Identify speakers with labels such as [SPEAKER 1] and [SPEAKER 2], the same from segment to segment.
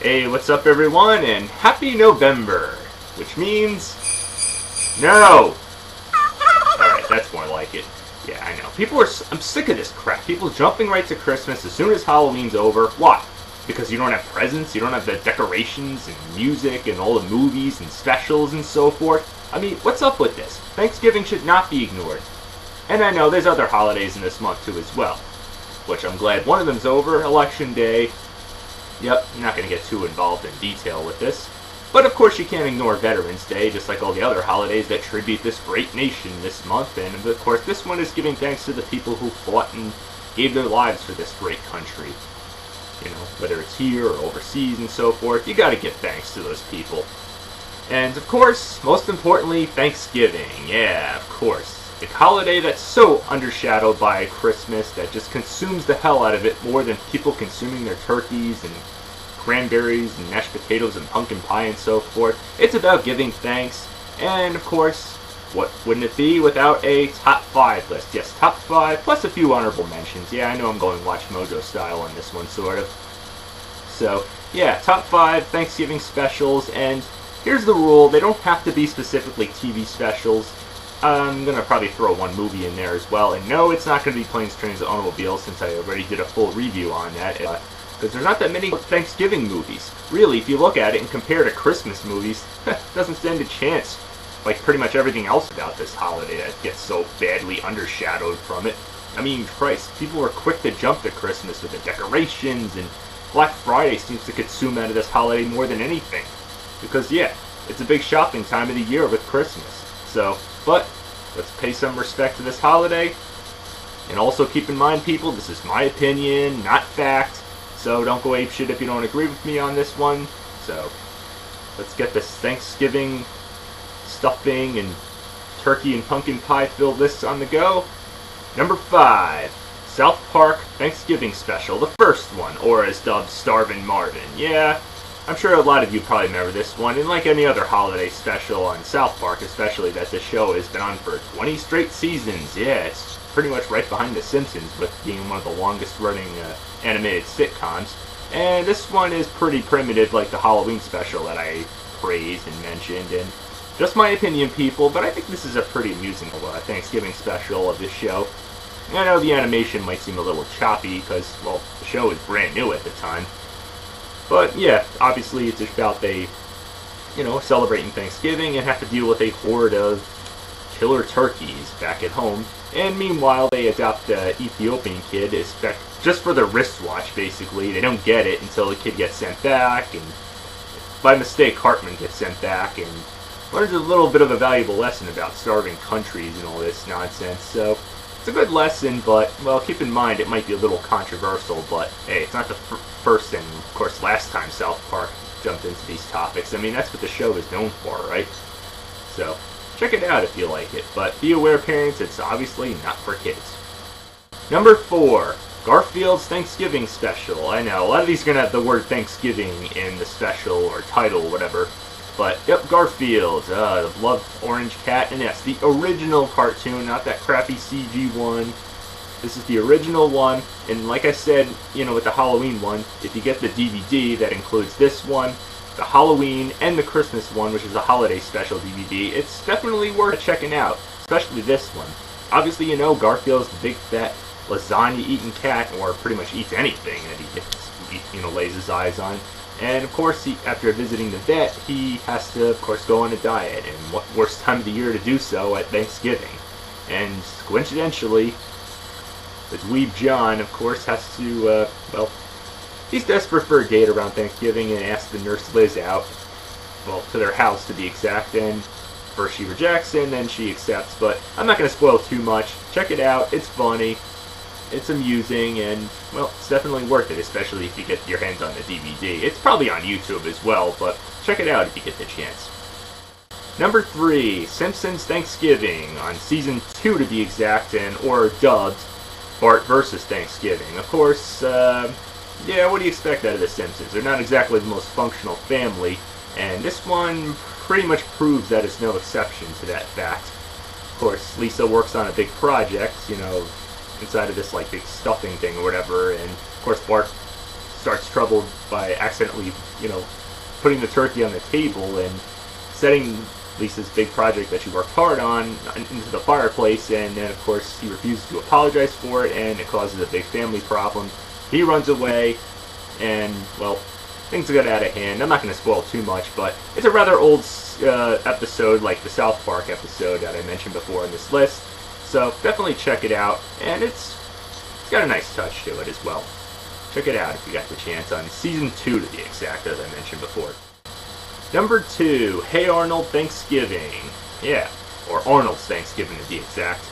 [SPEAKER 1] Hey, what's up everyone, and Happy November! Which means... No! Alright, that's more like it. Yeah, I know. I'm sick of this crap. People jumping right to Christmas as soon as Halloween's over. Why? Because you don't have presents, you don't have the decorations and music and all the movies and specials and so forth. I mean, what's up with this? Thanksgiving should not be ignored. And I know there's other holidays in this month too as well. Which I'm glad one of them's over, Election Day. Yep, I'm not going to get too involved in detail with this. But of course you can't ignore Veterans Day, just like all the other holidays that tribute this great nation this month. And of course this one is giving thanks to the people who fought and gave their lives for this great country. You know, whether it's here or overseas and so forth, you got to give thanks to those people. And of course, most importantly, Thanksgiving. Yeah, of course. A holiday that's so undershadowed by Christmas that just consumes the hell out of it more than people consuming their turkeys and cranberries and mashed potatoes and pumpkin pie and so forth. It's about giving thanks, and of course, what wouldn't it be without a top 5 list? Yes, top 5 plus a few honorable mentions. Yeah, I know I'm going Watch Mojo style on this one, sort of. So, yeah, top 5 Thanksgiving specials, and here's the rule, they don't have to be specifically TV specials. I'm going to probably throw one movie in there as well. And no, it's not going to be Planes, Trains, and Automobiles, since I already did a full review on that. Because there's not that many Thanksgiving movies. Really, if you look at it and compare to Christmas movies, it doesn't stand a chance. Like pretty much everything else about this holiday that gets so badly undershadowed from it. I mean, Christ, people are quick to jump to Christmas with the decorations, and Black Friday seems to consume out of this holiday more than anything. Because, yeah, it's a big shopping time of the year with Christmas. So... But, let's pay some respect to this holiday. And also keep in mind, people, this is my opinion, not fact. So don't go apeshit if you don't agree with me on this one. So, let's get this Thanksgiving stuffing and turkey and pumpkin pie filled list on the go. Number 5, South Park Thanksgiving Special, the first one, or as dubbed, Starvin' Marvin. Yeah, I'm sure a lot of you probably remember this one, and like any other holiday special on South Park, especially that the show has been on for 20 straight seasons. Yeah, it's pretty much right behind The Simpsons, with being one of the longest running animated sitcoms. And this one is pretty primitive, like the Halloween special that I praised and mentioned, and just my opinion, people, but I think this is a pretty amusing Thanksgiving special of this show. I know the animation might seem a little choppy, because, well, the show is brand new at the time. But yeah, obviously it's about celebrating Thanksgiving and have to deal with a horde of killer turkeys back at home. And meanwhile, they adopt an Ethiopian kid just for their wristwatch, basically. They don't get it until the kid gets sent back, and by mistake, Hartman gets sent back and learns a little bit of a valuable lesson about starving countries and all this nonsense. So it's a good lesson, but, well, keep in mind it might be a little controversial, but hey, it's not the first and, of course, last time South Park jumped into these topics. I mean, that's what the show is known for, right? So, check it out if you like it, but be aware, parents, it's obviously not for kids. Number 4, Garfields Thanksgiving Special. I know, a lot of these are going to have the word Thanksgiving in the special or title, whatever. But, yep, Garfields, the beloved orange cat, and yes, the original cartoon, not that crappy CG one. This is the original one, and like I said, with the Halloween one, if you get the DVD that includes this one, the Halloween, and the Christmas one, which is a holiday special DVD, it's definitely worth checking out, especially this one. Obviously, Garfield's the big fat lasagna-eating cat, or pretty much eats anything that he lays his eyes on. And of course, after visiting the vet, he has to, of course, go on a diet. And what worse time of the year to do so at Thanksgiving? And coincidentally, the dweeb John, of course, has to, he's desperate for a date around Thanksgiving and asks the nurse Liz out, well, to their house to be exact. And first she rejects and then she accepts. But I'm not going to spoil too much. Check it out. It's funny. It's amusing, and, well, it's definitely worth it, especially if you get your hands on the DVD. It's probably on YouTube as well, but check it out if you get the chance. Number 3, Simpsons Thanksgiving, on Season 2 to be exact, or dubbed, Bart vs. Thanksgiving. Of course, yeah, what do you expect out of the Simpsons? They're not exactly the most functional family, and this one pretty much proves that it's no exception to that fact. Of course, Lisa works on a big project, inside of this, big stuffing thing or whatever, and, of course, Bart starts trouble by accidentally, putting the turkey on the table and setting Lisa's big project that she worked hard on into the fireplace, and then of course he refuses to apologize for it, and it causes a big family problem. He runs away, and well, things get out of hand. I'm not going to spoil too much, but it's a rather old episode, like the South Park episode that I mentioned before on this list, so definitely check it out, and it's got a nice touch to it as well. Check it out if you got the chance, on season 2 to be exact, as I mentioned before. Number 2, Hey Arnold Thanksgiving. Yeah, or Arnold's Thanksgiving to be exact.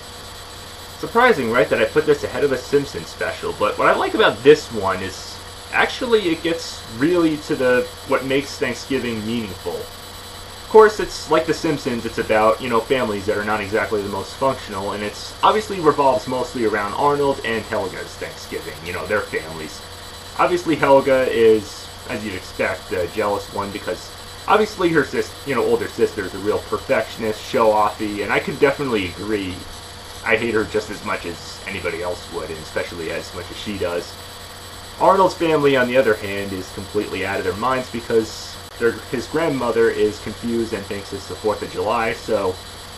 [SPEAKER 1] Surprising, right, that I put this ahead of a Simpsons special, but what I like about this one is actually it gets really to what makes Thanksgiving meaningful. Of course, it's like The Simpsons, it's about, families that are not exactly the most functional, and it's obviously revolves mostly around Arnold and Helga's Thanksgiving, their families. Obviously Helga is, as you'd expect, the jealous one, because obviously her older sister is a real perfectionist, show-offy, and I could definitely agree. I hate her just as much as anybody else would, and especially as much as she does. Arnold's family, on the other hand, is completely out of their minds because his grandmother is confused and thinks it's the 4th of July, so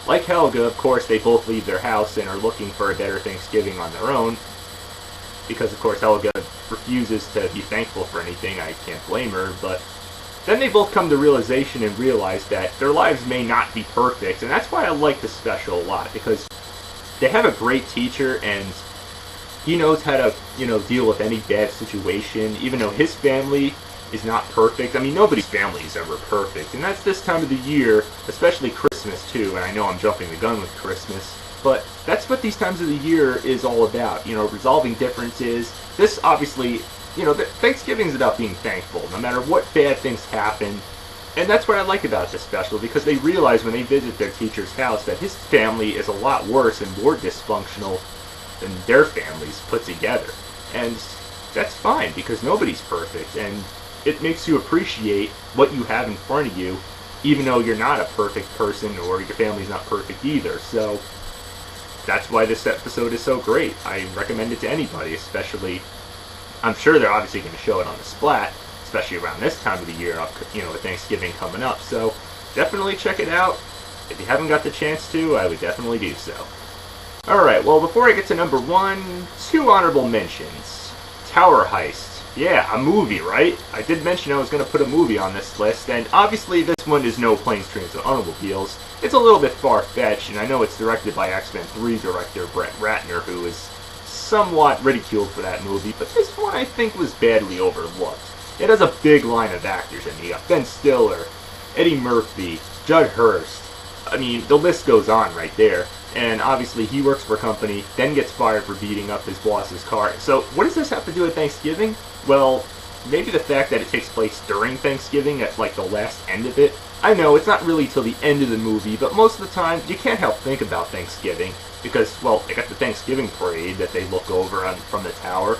[SPEAKER 1] like Helga, of course, they both leave their house and are looking for a better Thanksgiving on their own, because of course Helga refuses to be thankful for anything. I can't blame her, but then they both come to realization and realize that their lives may not be perfect, and that's why I like this special a lot, because they have a great teacher, and he knows how to, deal with any bad situation, even though his family is not perfect. I mean, nobody's family is ever perfect, and that's this time of the year, especially Christmas too, and I know I'm jumping the gun with Christmas, but that's what these times of the year is all about, resolving differences. This obviously, Thanksgiving is about being thankful, no matter what bad things happen, and that's what I like about this special, because they realize when they visit their teacher's house that his family is a lot worse and more dysfunctional than their families put together, and that's fine, because nobody's perfect, and it makes you appreciate what you have in front of you, even though you're not a perfect person, or your family's not perfect either. So that's why this episode is so great. I recommend it to anybody, especially, I'm sure they're obviously going to show it on the Splat, especially around this time of the year, with Thanksgiving coming up. So definitely check it out. If you haven't got the chance to, I would definitely do so. Alright, well, before I get to number 1, 2 honorable mentions. Tower Heist. Yeah, a movie, right? I did mention I was going to put a movie on this list, and obviously this one is no Planes, Trains, and Automobiles. It's a little bit far-fetched, and I know it's directed by X-Men 3 director Brett Ratner, who is somewhat ridiculed for that movie, but this one I think was badly overlooked. It has a big line of actors in it. You got Ben Stiller, Eddie Murphy, Judd Hurst. I mean, the list goes on right there. And obviously he works for a company, then gets fired for beating up his boss's car. So what does this have to do with Thanksgiving? Well, maybe the fact that it takes place during Thanksgiving, at like the last end of it. I know, it's not really till the end of the movie, but most of the time you can't help think about Thanksgiving, because, well, they got the Thanksgiving parade that they look over from the tower.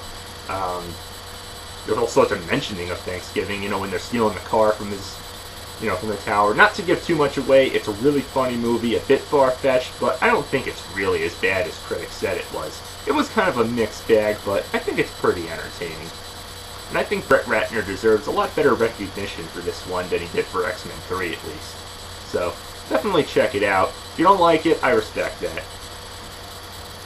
[SPEAKER 1] There's all sorts of mentioning of Thanksgiving, when they're stealing the car from from the tower. Not to give too much away, it's a really funny movie, a bit far-fetched, but I don't think it's really as bad as critics said it was. It was kind of a mixed bag, but I think it's pretty entertaining. And I think Brett Ratner deserves a lot better recognition for this one than he did for X-Men 3 at least. So, definitely check it out. If you don't like it, I respect that.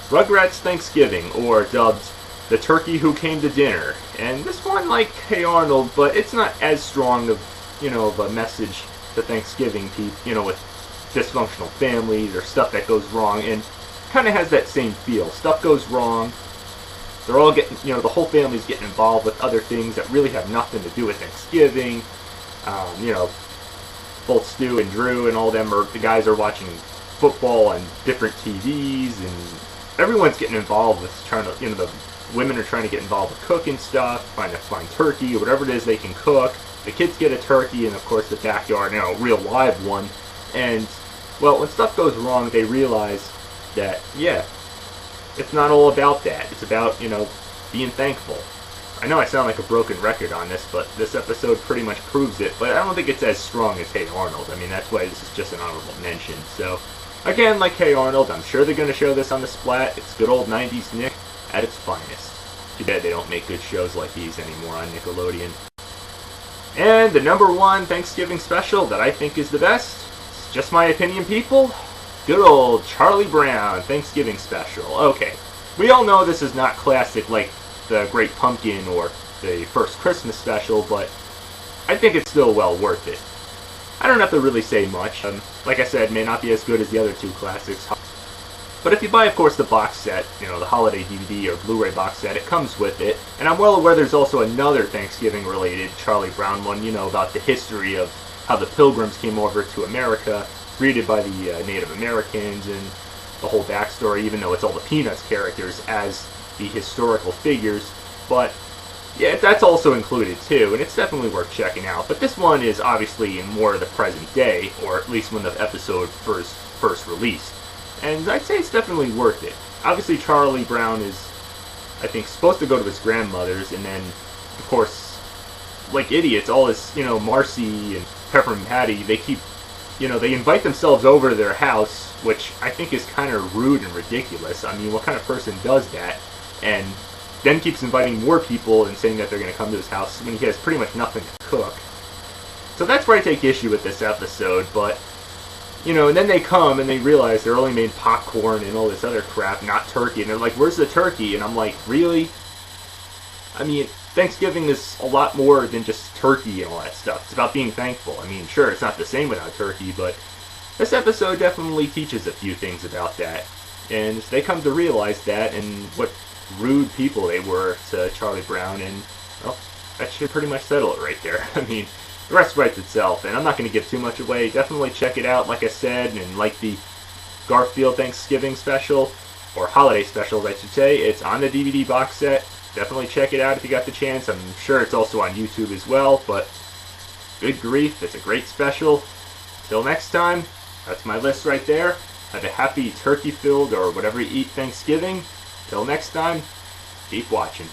[SPEAKER 1] Rugrats Thanksgiving, or dubbed The Turkey Who Came to Dinner. And this one, like Hey Arnold, but it's not as strong of a message to Thanksgiving people, with dysfunctional families or stuff that goes wrong, and kind of has that same feel. Stuff goes wrong, they're all getting, the whole family's getting involved with other things that really have nothing to do with Thanksgiving. Both Stu and Drew and all them the guys are watching football on different TVs, and everyone's getting involved with trying to, the women are trying to get involved with cooking stuff, trying to find turkey or whatever it is they can cook. The kids get a turkey, and of course the backyard, a real live one. And, well, when stuff goes wrong, they realize that, yeah, it's not all about that. It's about, being thankful. I know I sound like a broken record on this, but this episode pretty much proves it, but I don't think it's as strong as Hey Arnold. I mean, that's why this is just an honorable mention. So, again, like Hey Arnold, I'm sure they're going to show this on the Splat. It's good old 90s Nick at its finest. Too bad they don't make good shows like these anymore on Nickelodeon. And the #1 Thanksgiving special that I think is the best, it's just my opinion, people, good old Charlie Brown Thanksgiving special. Okay, we all know this is not classic like the Great Pumpkin or the First Christmas special, but I think it's still well worth it. I don't have to really say much. Like I said, may not be as good as the other two classics. But if you buy, of course, the box set, you know, the holiday DVD or Blu-ray box set, it comes with it. And I'm well aware there's also another Thanksgiving-related Charlie Brown one, you know, about the history of how the Pilgrims came over to America, greeted by the Native Americans, and the whole backstory, even though it's all the Peanuts characters as the historical figures. But yeah, that's also included too, and it's definitely worth checking out. But this one is obviously in more of the present day, or at least when the episode first released. And I'd say it's definitely worth it. Obviously, Charlie Brown is, I think, supposed to go to his grandmother's, and then, of course, like idiots, all his, you know, Marcy and Pepper and Patty, they keep, you know, they invite themselves over to their house, which I think is kind of rude and ridiculous. I mean, what kind of person does that? And then keeps inviting more people and saying that they're going to come to his house when he has pretty much nothing to cook. So that's where I take issue with this episode, but, you know, and then they come and they realize they're only made popcorn and all this other crap, not turkey, and they're like, where's the turkey? And I'm like, really? I mean, Thanksgiving is a lot more than just turkey and all that stuff. It's about being thankful. I mean, sure, it's not the same without turkey, but this episode definitely teaches a few things about that. And they come to realize that and what rude people they were to Charlie Brown, and, well, that should pretty much settle it right there. I mean, the rest writes itself, and I'm not going to give too much away. Definitely check it out, like I said, and like the Garfield Thanksgiving special, or holiday specials, I should say. It's on the DVD box set. Definitely check it out if you got the chance. I'm sure it's also on YouTube as well, but good grief, it's a great special. Till next time, that's my list right there. Have a happy turkey-filled or whatever you eat Thanksgiving. Till next time, keep watching.